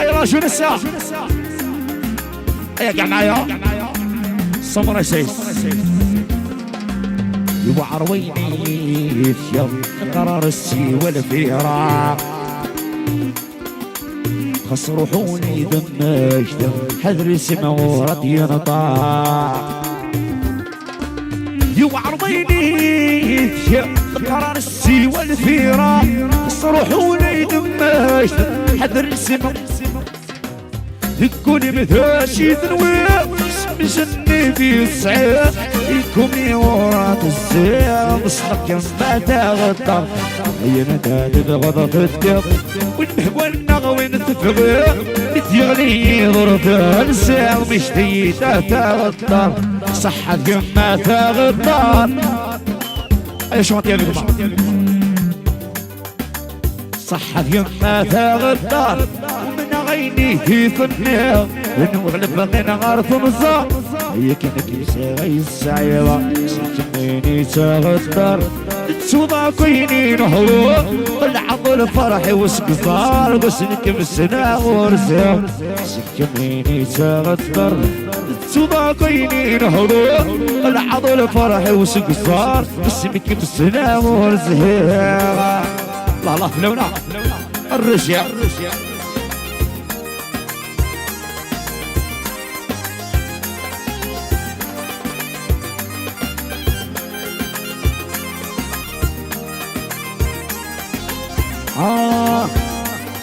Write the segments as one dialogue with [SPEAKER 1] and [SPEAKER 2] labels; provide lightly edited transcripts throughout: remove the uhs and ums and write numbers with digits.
[SPEAKER 1] ايوا شو نسا ايا قاع معايا صبر سيس وعرويني في قرار السي والفراق خص روحوني دماش حذر سما ورد ينطاق وعرويني في قرار السي والفراق خص روحوني دماش حذر سما يكوني مثاشي ذنوية مجني في الصعيد يكوني ورات الزير مصدق ما تغطى هي متى تبغض تدق ونبهونا وين تفغي تغلي ظرفها نساء مشتي تغطى صحة ما تغطى اي شو مطيا لكم صحة ما تغطى عيني في فنيا ونغلب غينا غارث مزار هي كانت يساوي السعيرة سكنيني تغدر تسوضا كويني نحو العضل فرحي وسكزار بسنك بالسنا ورزاق سكنيني تغدر تسوضا كويني نحو العضل فرحي وسكزار بسنك بالسنا ورزاق الله الله فلونا الرجع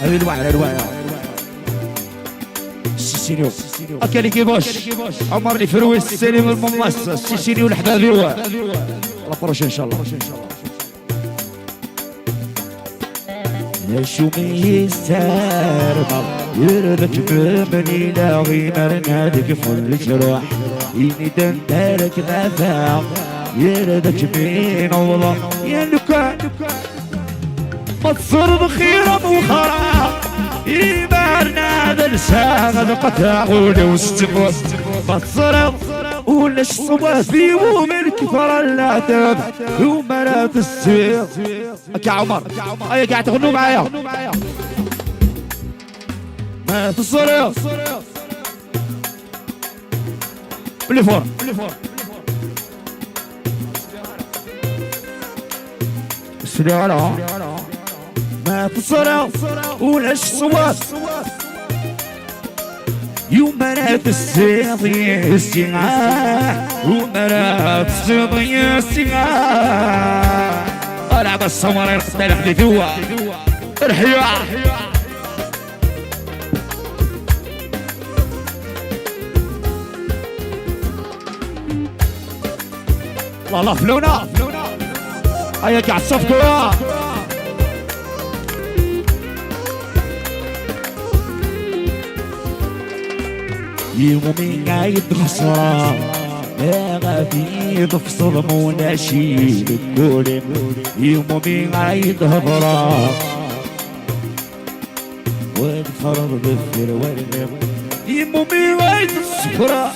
[SPEAKER 1] هذه الوعي السيسينيو أكلي كيفاش عمر الفرويس سليم الممص السيسينيو الحبابي لا بروش إن شاء الله يا شومي الساربة يردك بمني لا غيمر نادك فل جراح إني دندارك نفاق يردك بين والله يا نكا متصر بخيرة وخرا يبارنا ذا الساغ قطع واستفوت متصر ولش صبا في ومن كفر اللاتب ومرات السير يا عمر اي قاعد تغنوا معايا ما تصر اللي فور السلام ما تصرف ولاش صوات يومرات السيضي السماء ومرات السيضي السماء ألعب السمر يختلف بدوا الحياة الله فلونا هيا قاعد صفقوا يومي قايد خسران يا غفيد في صدم ونشيد الكولم يومي قايد هضران والفرض بالفر والنم يومي قايد الصفرة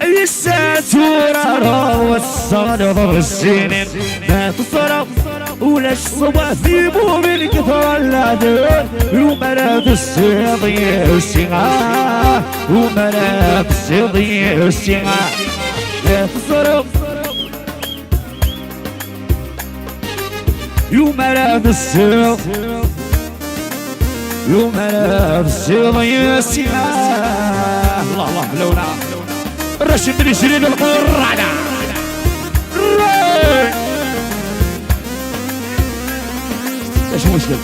[SPEAKER 1] الساتورة والصغر ضر السنين ما تصرف ولاش صبا في بوم كثر اللادر وملاك السيضي السغاء وملاك السيضي السغاء لا تصرف وملاك السيض وملاك السيضي السغاء الله الله لونا الرشد اللي يشري بالقرعة ايش مشكلة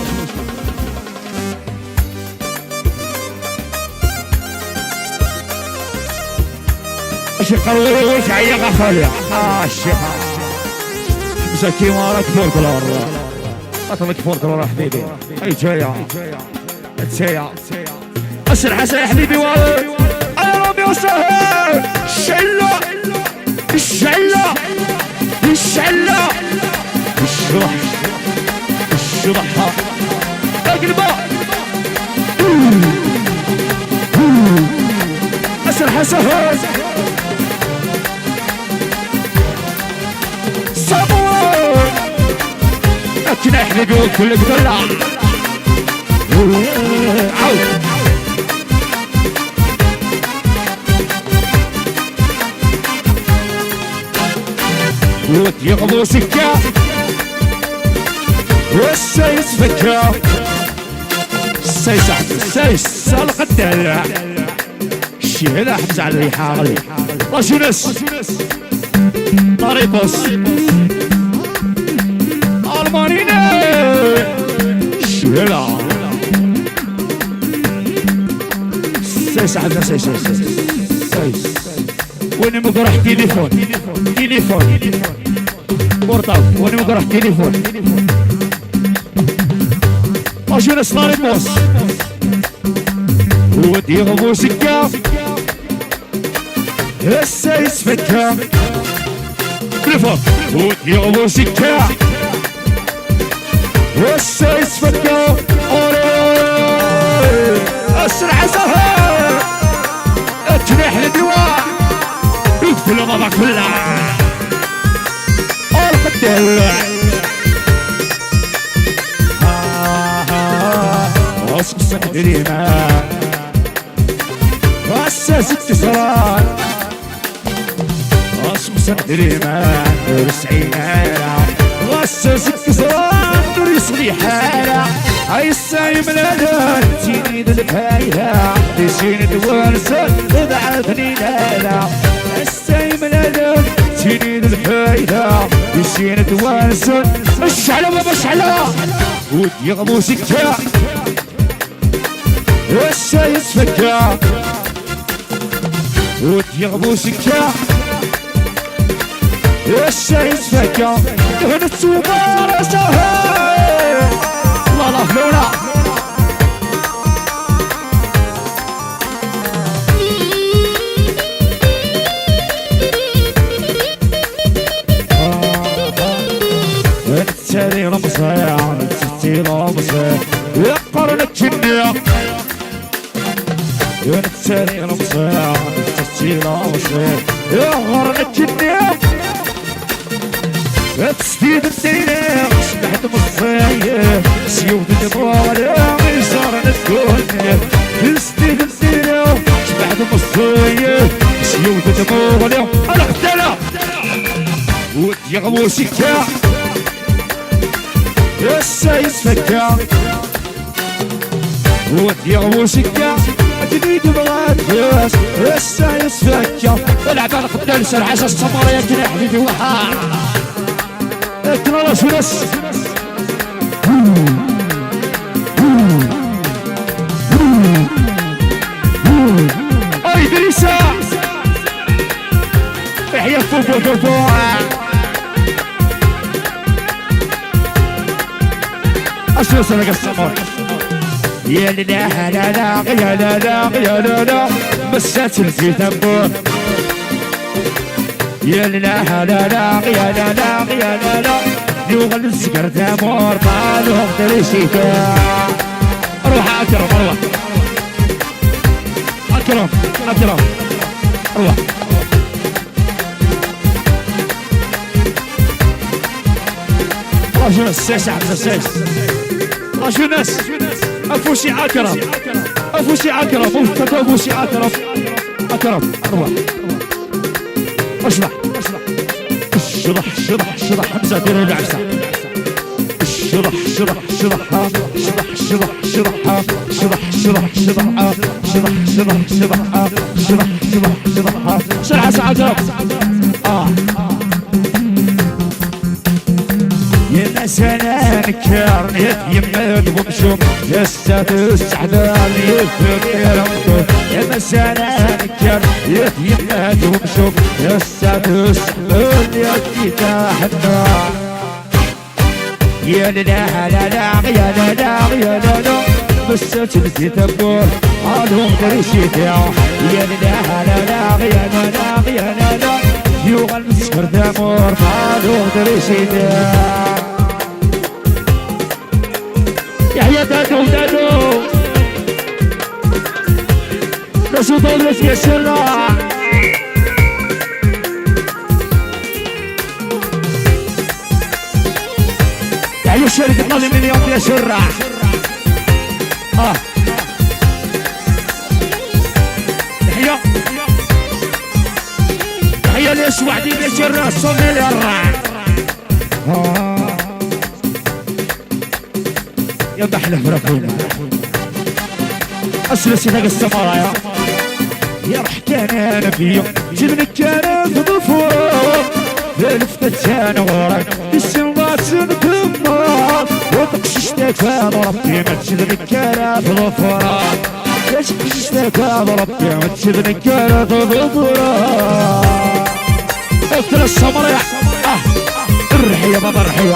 [SPEAKER 1] ايش القروش عيا غفاليا الشيخ مساكين وراك فور كلار اطلق فور كلار حبيبي اي جاية تسيا اسرع اسرع يا حبيبي والد انا ربي وسهل الشلة الشلة الشلة الشرح الشرحة اقلبها اسرح سهل صبور اكنا يا حبيبي كل بدلع عود ودي غضو سكة والسيس فكة السيس أحمد السيس سالق الدلع الشهلة حمزة على الريحة راشونس طريقوس ألمانينا الشهلة السيس أحمد السيس وين مقرح تليفون بورتال وين مقرح تليفون راشونس طريقوس ودي غضو سكة السيس فكة تليفون ودي غضو سكة السيس فكة اسرع سهر تريح للدواء يقتل المضى كلها القدر واسقسم دريما واسس اتصال واسقسم دريما نور سعينا واسس اتصال نور يصلي حالة هاي السايم الادان تيني ذا الفايدة تشيني دوانسة ضعفني لالا السايم الادان تيني ذا الفايدة تشيني دوانسة اشعلة ومشعلة ودي غضو سكة والسايس فكة ودي غضو سكة والسايس فكة هنا السوبر سهل الله لا فلونا التالي رمصة التالي رمصة يقرنك جنية التالي رمصة التالي رمصة يقرنك جنية تسديد السيرة شبحت مصايا سيوف الدموع ميسار نسكن تسديد السيرة شبحت مصايا سيوف الدموع انا قتلة ودي غضو سكة السايس فكة ودي غضو سكة جديد بغات ياس السايس فكة العب على قتل سرعة السمرة يا جناح لي وها اكرا سلس اي دريسة احيا فوق وفوق اشو سلق السمر يا لا لا لا يا لا لا يا لا لا مسات الزيت امبور يا لا لا لا يا لا لا يا لا لا يوغل السكر تامور طالوغ تريشيكا روح اكرم روح اكرم روح رجل السيس عبد السيس رجل ناس افوشي اكرم افوشي اكرم روح اشرح شرح حمزة دير البعثة شرح ساعة يا مسانا نكار يتيمد ومشوم يستاتس عذال يفكر مطور يا مسانا نكار يتيمد ومشوم يستاتس يتيتاح النار يا لا لا لا يا لا لا يا لا لا بسات الكتاب عالهم دريشيتها يا لا لا يا لا لا يا لا لا يوغل مسكر دامور عالهم دريشيتها يحيى دادو رسول دولة يا سرع يحيى الشركة ناظم اليوم يا سرع يحيى يا ليش وحدي ليش الراس اللي الراع يا بحلة فرقونا أسلسي لك السمرايا يا رحتان انا فيا جبنك كان ضفور لفتت انا وراك السماء تنكمر وتقششتك هذا ربي ما تجبنك كان ضفورك ليش قششتك هذا ربي ما تجبنك كان ضفورك اكتر السمرايا الرحية بابا الرحية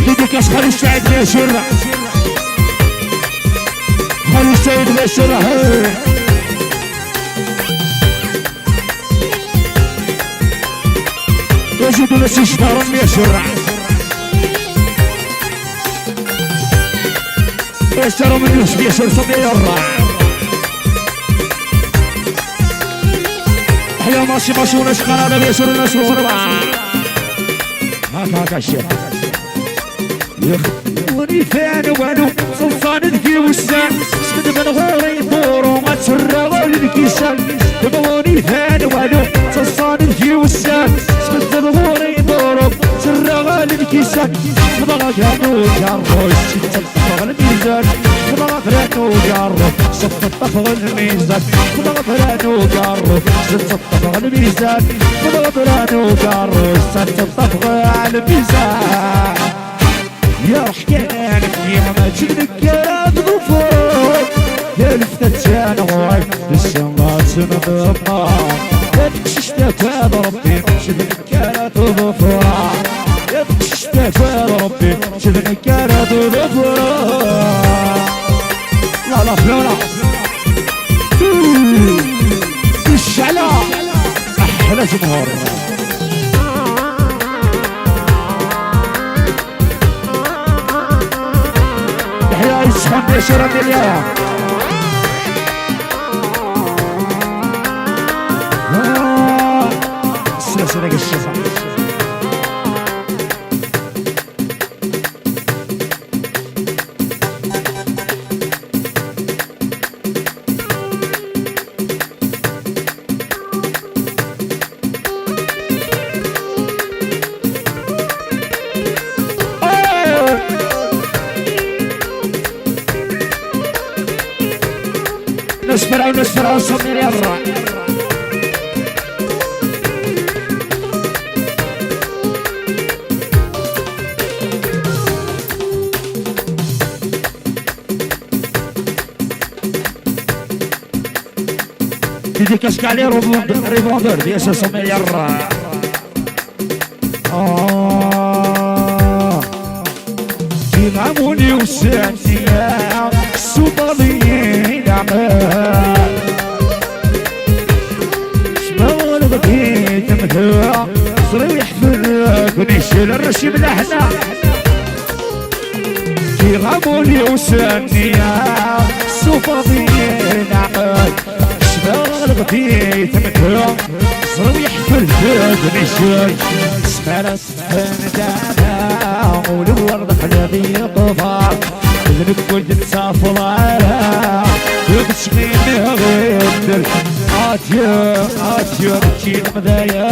[SPEAKER 1] يديك اسخر السعيد ليش خلي السيد بشره يجد نفس اشترم يشرع يشترم من يوسف يشر صبي يرع يا ماشي ماشي ونشخن هذا بيشر الناس وفربع هاك الشيخ وني ثاني وانو سلطان ذكي والسان سمد من غوري دورو ما تسرغ للكيسان تبغوني ثاني وانو سلطان ذكي والسان سمد من غوري دورو تسرغ للكيسان تبغى كانو جارو تبغى الميزان تبغى كانو جارو تبغى الميزان تبغى كانو جارو تبغى الميزان تبغى كانو جارو تبغى الميزان يا رحتان فيها ما تجبنك يا ضفور يا لفتت انا وراك السماء تنضبط يا تكششتك هذا ربي تجبنك يا ضفور يا تكششتك هذا ربي تجبنك يا ضفور لا لا فلونا الشعلة احلى جمهور اسحب يشرب اليوم سلسلة الشفا نسفر صمير يرى تدي كشكالي ريبوندر دي اساس صمير يرى يلعبوني وساني السوبرلين عمال شمال بكيت مثلا صريح يحفلك ونشيل الرشيم لحنا يلعبوني وساني السوبرلين عمال شمال بكيت مثلا صريح يحفلك ونشيل اسمع السفن والورد حلبي طفار اذنك كنت تسافر على وبتشغيني غير اتيو بكي المذايا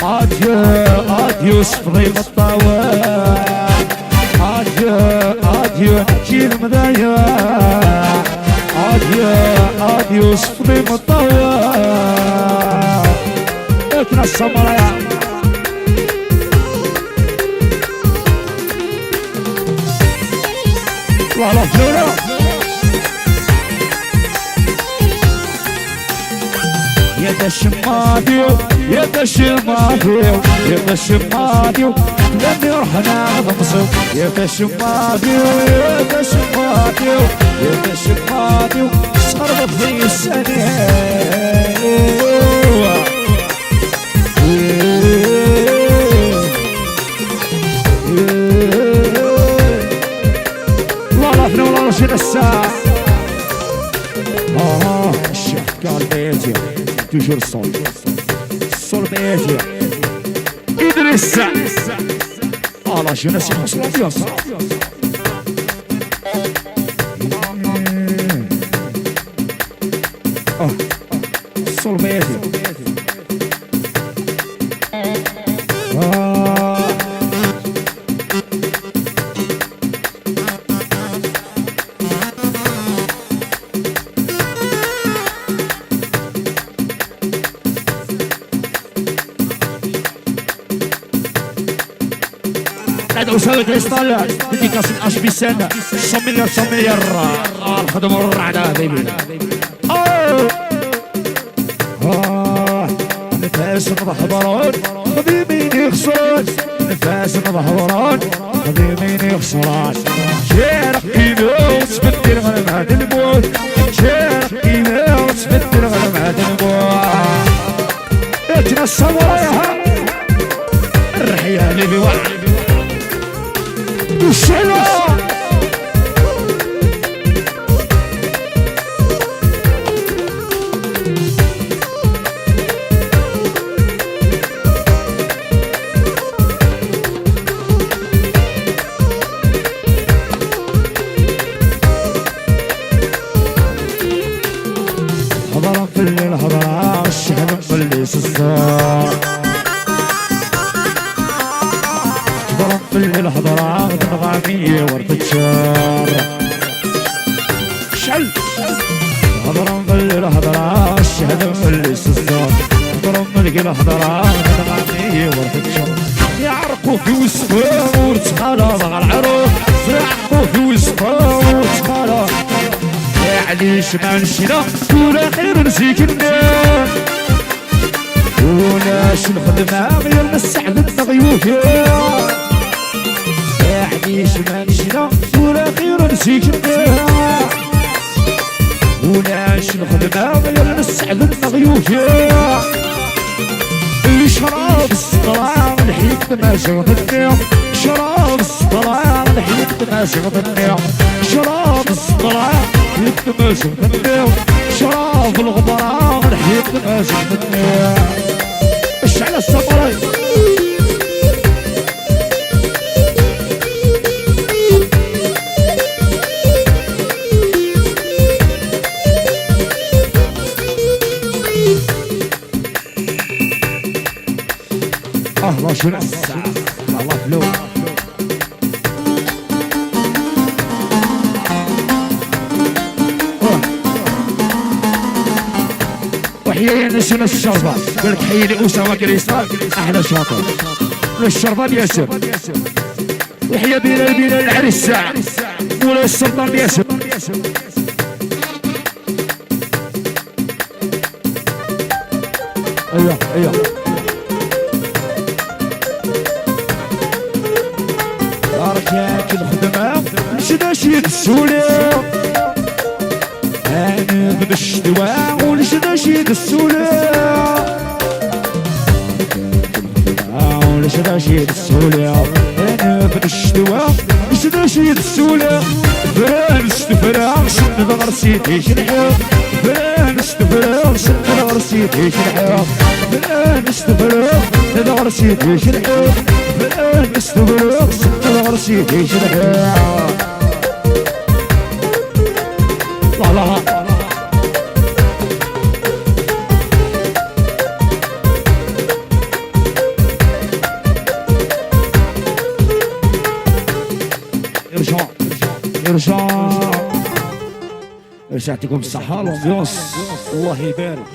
[SPEAKER 1] اتيو صفري بالطاوة اتيو بكي المذايا اتيو صفري بالطاوة اكنا السمراء والله فلورا يا دشماديو يا دشماديو يا دشماديو لم يرحنا بمصر يا دشماديو يا دشماديو يا دشماديو صرف في السنة شنو الساعة الشيخ قال بيجي توجور الصول بيجي إدريس الله شنو الساعة صوت يوصل أسامة كريستال ديكاس الاش بي سنة 100 مليار 100 مليار الخدمة الرعدة بيبي نفاس نضحضرون خديمين يخسرون نفاس نضحضرون خديمين يخسرون شارق إيموس بدي الغنم هاد الموت شارق إيموس بدي الغنم هاد الموت اتنسى ورايها الرحية اللي بوعد الشلوى هضرة في الليل هضرة الشحن مفلس الصار هضرة في الليل هضرة الغامية ورد الشار شل هضرة في الليل هضرة الشحن مفلس الصار هضرة في الليل هضرة الغامية ورد الشار يعرقوا في وسطهم ورتخالا ضغى العروق يعرقوا في وسطهم ورتخالا معليش ما مشينا ولا خير نسيكنا ولاش الخدمة غير نستعبد ضيوفها معليش ما مشينا ولا خير نسيكنا ولاش الخدمة غير نستعبد ضيوفها شراب السطران الحيط ما شغلتني شراب السطران الحيط ما شغلتني شراب السطران الحيط ما شغلتني شراب الغبران الحيط ما شغلتني اشعل السفرين الله شو نسع الله فلو وحيي نسينا الشربة قالك حيي أسامة كريستال أحلى شاطر الشربان ياسر وحيي بينا العريس الساعة ولا السلطان ياسر ايوه ياك الخدمة لشداشيد السولة أنا بدا الشدواء ولشداشيد السولة ولشداشيد السولة أنا بدا الشدواء لشداشيد السولة فران استفران شد ضغرسيت ايش الحياة فران استفران شد ضغرسيت ايش الحياة فران استفران شد ضغرسيت ايش الحياة فران استفران شد ضغرسيت ايش الحياة لا لا ارجع يعطيكم الصحة والامبيونس الله يبارك.